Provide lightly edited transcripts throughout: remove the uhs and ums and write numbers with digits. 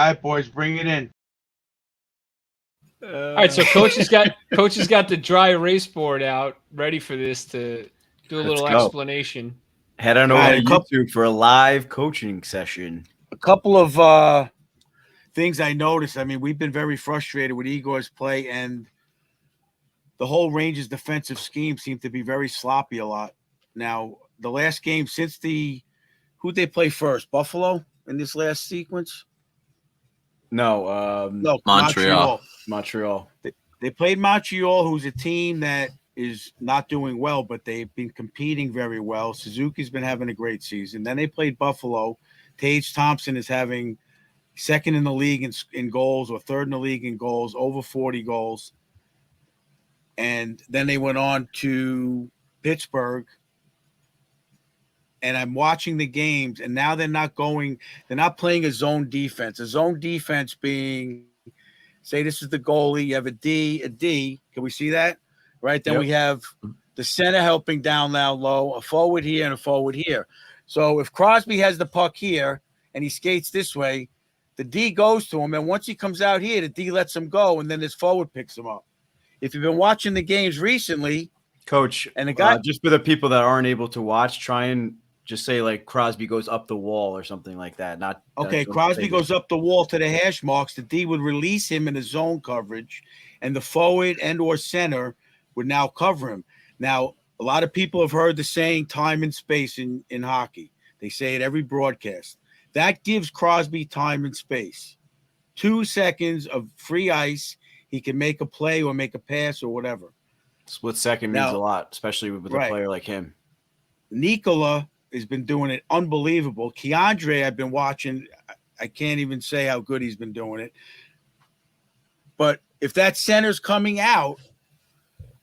right, boys, bring it in. All right, so coach has got the dry erase board out, ready for this to do a Let's little go. explanation. Head on All over right, to YouTube for a live coaching session. A couple of things I noticed. I mean, we've been very frustrated with Igor's play, and the whole Rangers defensive scheme seemed to be very sloppy a lot. Now, the last game since who'd they play first? Buffalo in this last sequence? No, No, Montreal. Montreal. They played Montreal, who's a team that is not doing well, but they've been competing very well. Suzuki's been having a great season. Then they played Buffalo. Tage Thompson is having second in the league in goals, or third in the league in goals, over 40 goals. And then they went on to Pittsburgh. And I'm watching the games, and now they're not playing a zone defense. A zone defense being, say this is the goalie, you have a D. Can we see that? Right? Then we have the center helping down low, a forward here and a forward here. So if Crosby has the puck here and he skates this way, the D goes to him, and once he comes out here, the D lets him go, and then his forward picks him up. If you've been watching the games recently, Coach, and the guy just for the people that aren't able to watch, try and just say like Crosby goes up the wall or something like that. Not okay. Crosby goes up the wall to the hash marks. The D would release him in the zone coverage, and the forward and or center would now cover him. Now, a lot of people have heard the saying "time and space" in hockey. They say it every broadcast. That gives Crosby time and space. 2 seconds of free ice, he can make a play or make a pass or whatever. Split second means a lot, especially with a player like him. Nikola has been doing it unbelievable. Keandre, I've been watching. I can't even say how good he's been doing it. But if that center's coming out,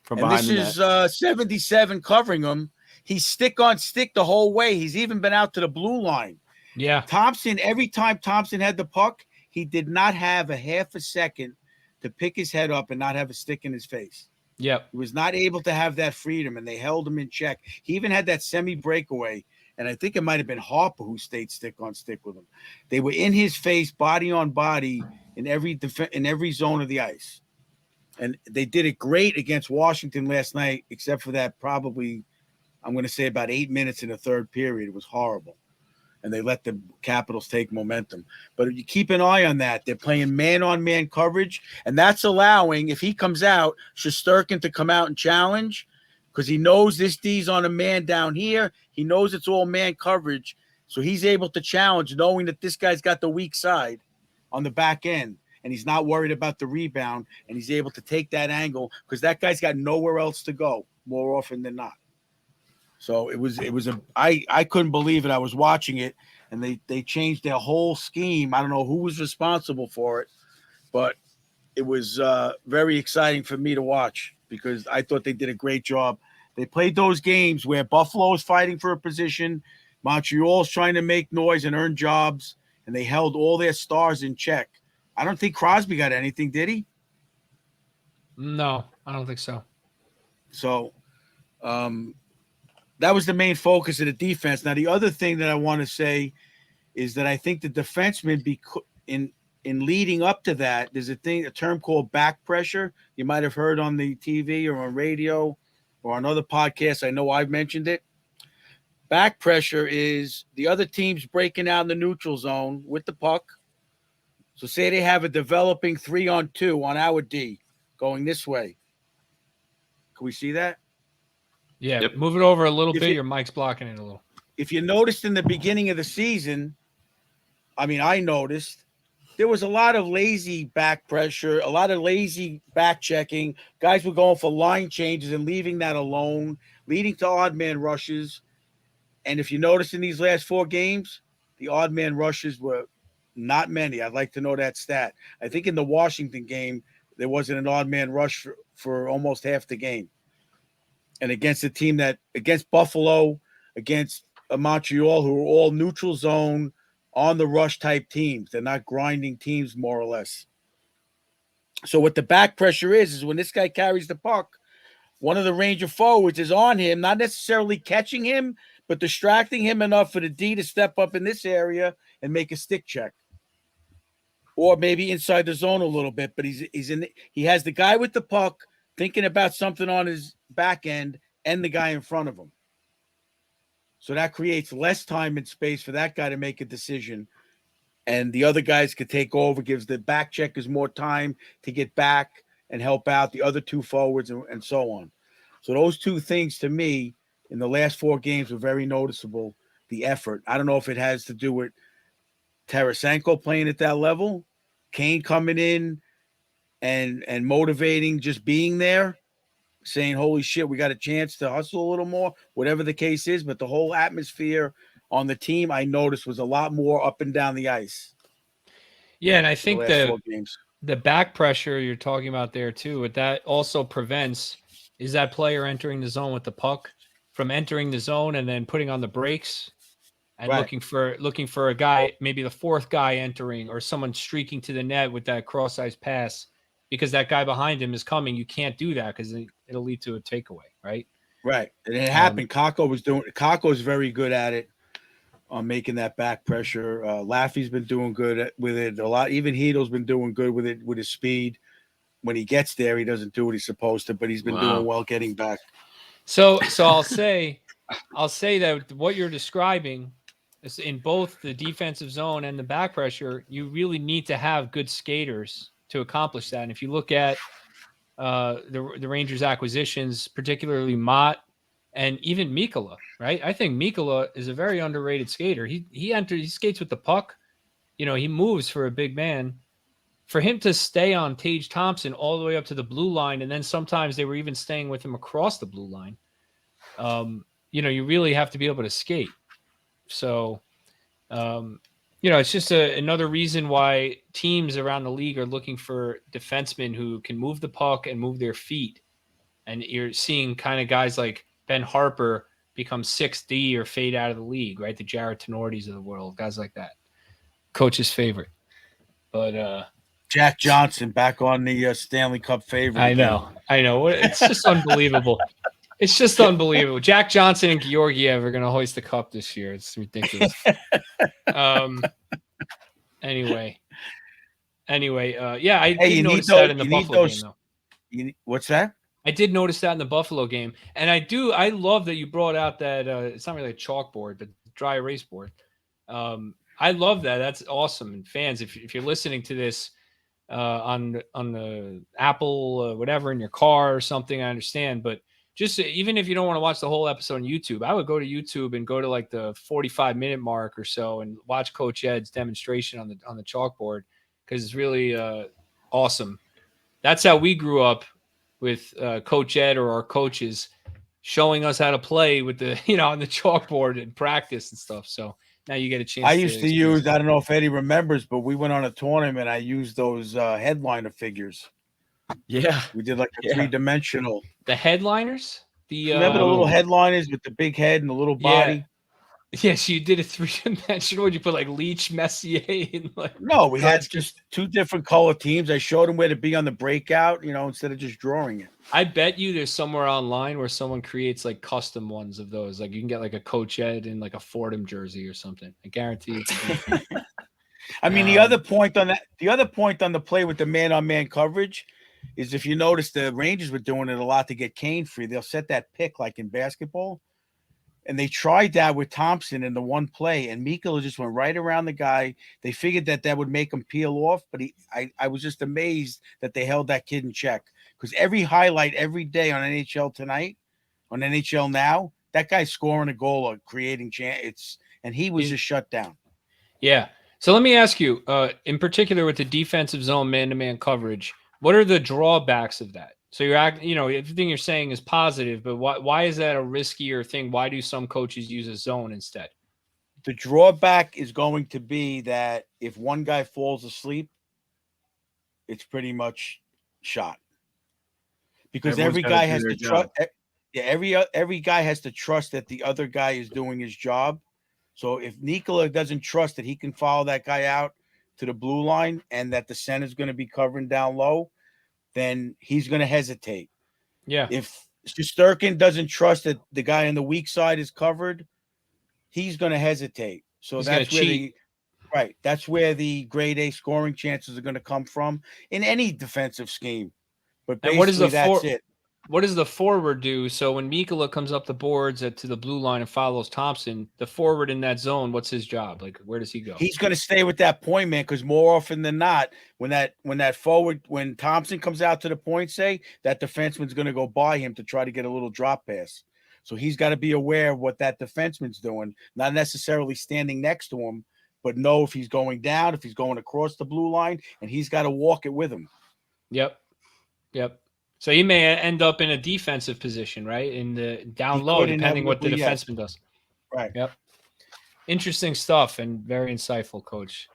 from and this is 77 covering him, he's stick on stick the whole way. He's even been out to the blue line. Yeah. Thompson, every time Thompson had the puck, he did not have a half a second to pick his head up and not have a stick in his face. Yep. He was not able to have that freedom, and they held him in check. He even had that semi-breakaway, and I think it might have been Harper who stayed stick on stick with him. They were in his face, body on body, in every zone of the ice. And they did it great against Washington last night, except for that probably, I'm going to say about 8 minutes in the third period. It was horrible. And they let the Capitals take momentum. But you keep an eye on that. They're playing man-on-man coverage, and that's allowing, if he comes out, Shesterkin to come out and challenge, because he knows this D's on a man down here. He knows it's all man coverage, so he's able to challenge, knowing that this guy's got the weak side on the back end, and he's not worried about the rebound, and he's able to take that angle because that guy's got nowhere else to go more often than not. So I couldn't believe it. I was watching it, and they changed their whole scheme. I don't know who was responsible for it, but it was very exciting for me to watch because I thought they did a great job. They played those games where Buffalo is fighting for a position, Montreal's trying to make noise and earn jobs, and they held all their stars in check. I don't think Crosby got anything, did he? No, I don't think so. So, that was the main focus of the defense. Now, the other thing that I want to say is that I think the defensemen, in leading up to that, there's a term called back pressure. You might have heard on the TV or on radio or on other podcasts. I know I've mentioned it. Back pressure is the other team's breaking out in the neutral zone with the puck. So say they have a developing 3-on-2 on our D going this way. Can we see that? Yeah, Yep. Move it over a little bit. Your mic's blocking it a little. If you noticed in the beginning of the season, I noticed there was a lot of lazy back pressure, a lot of lazy back checking. Guys were going for line changes and leaving that alone, leading to odd man rushes. And if you notice in these last 4 games, the odd man rushes were not many. I'd like to know that stat. I think in the Washington game, there wasn't an odd man rush for almost half the game. And against Buffalo, against Montreal, who are all neutral zone, on the rush type teams. They're not grinding teams, more or less. So what the back pressure is when this guy carries the puck, one of the Ranger forwards is on him, not necessarily catching him, but distracting him enough for the D to step up in this area and make a stick check. or maybe inside the zone a little bit, but he has the guy with the puck thinking about something on his back end and the guy in front of him. So that creates less time and space for that guy to make a decision. And the other guys could take over, gives the back checkers more time to get back and help out the other two forwards and so on. So those two things to me in the last 4 games were very noticeable, the effort. I don't know if it has to do with Tarasenko playing at that level, Kane coming in and motivating, just being there, saying, holy shit, we got a chance to hustle a little more, whatever the case is. But the whole atmosphere on the team, I noticed, was a lot more up and down the ice. Yeah, and I think the last 4 games. The back pressure you're talking about there too, what that also prevents is that player entering the zone with the puck from entering the zone and then putting on the brakes and looking for a guy, maybe the fourth guy entering or someone streaking to the net with that cross-ice pass because that guy behind him is coming. You can't do that because it'll lead to a takeaway, right? Right. And it happened. Kako is very good at it, on making that back pressure. Laffy's been doing good with it a lot. Even Hedo's been doing good with it, with his speed. When he gets there, he doesn't do what he's supposed to, but he's been doing well getting back. So I'll say that what you're describing is in both the defensive zone and the back pressure, you really need to have good skaters to accomplish that. And if you look at the Rangers acquisitions, particularly Mott and even Mikkola, right? I think Mikkola is a very underrated skater. He skates with the puck. He moves for a big man. For him to stay on Tage Thompson all the way up to the blue line, and then sometimes they were even staying with him across the blue line, you really have to be able to skate. So, it's just another reason why teams around the league are looking for defensemen who can move the puck and move their feet. And you're seeing kind of guys like Ben Harper become 6D or fade out of the league, right? The Jared Tenordis of the world, guys like that. Coach's favorite. But Jack Johnson back on the Stanley Cup favorite. I know. It's just unbelievable. It's just unbelievable. Jack Johnson and Georgiev are going to hoist the cup this year. It's ridiculous. Anyway, I did notice that in the Buffalo game, though. What's that? I did notice that in the Buffalo game, and I love that you brought out that it's not really a chalkboard, but dry erase board. I love that. That's awesome. And fans, if you're listening to this on the Apple whatever in your car or something, I understand. But just even if you don't want to watch the whole episode on YouTube, I would go to YouTube and go to like the 45-minute mark or so and watch Coach Ed's demonstration on the chalkboard because it's really awesome. That's how we grew up with Coach Ed or our coaches showing us how to play with the on the chalkboard and practice and stuff. So now you get a chance. I used to use, I don't know if Eddie remembers, but we went on a tournament. I used those headliner figures. Yeah. We did like a 3-dimensional. The headliners? Remember the little headliners with the big head and the little body? Yes, you did a 3-dimensional. Would you put like Leach, Messier? And like no, we had just 2 different color teams. I showed them where to be on the breakout, instead of just drawing it. I bet you there's somewhere online where someone creates like custom ones of those. Like you can get like a Coach Ed in like a Fordham jersey or something. I guarantee it. I mean, the other point on the play with the man-on-man coverage is if you notice the Rangers were doing it a lot to get Kane free. They'll set that pick like in basketball. And they tried that with Thompson in the one play, and Mikkola just went right around the guy. They figured that would make him peel off, but I was just amazed that they held that kid in check. Because every highlight every day on NHL Tonight, on NHL Now, that guy's scoring a goal or creating chance. And he was just shut down. Yeah. So let me ask you, in particular with the defensive zone man-to-man coverage, what are the drawbacks of that? So everything you're saying is positive, but why is that a riskier thing? Why do some coaches use a zone instead? The drawback is going to be that if one guy falls asleep, it's pretty much shot. Because every guy has to trust. Yeah, every guy has to trust that the other guy is doing his job. So if Mikkola doesn't trust that he can follow that guy out to the blue line and that the center is going to be covering down low, then he's going to hesitate. Yeah. If Shesterkin doesn't trust that the guy on the weak side is covered, he's going to hesitate. So that's where Right. That's where the grade A scoring chances are going to come from in any defensive scheme. But And what is basically, the that's it. what does the forward do? So when Mikola comes up the boards to the blue line and follows Thompson, the forward in that zone, what's his job? Like, where does he go? He's going to stay with that point man because more often than not, when Thompson comes out to the point, say that defenseman's going to go by him to try to get a little drop pass. So he's got to be aware of what that defenseman's doing, not necessarily standing next to him, but know if he's going down, if he's going across the blue line, and he's got to walk it with him. Yep. So he may end up in a defensive position, right? In the down He low, could depending what the inevitably, yes. defenseman does. Right. Yep. Interesting stuff and very insightful, Coach.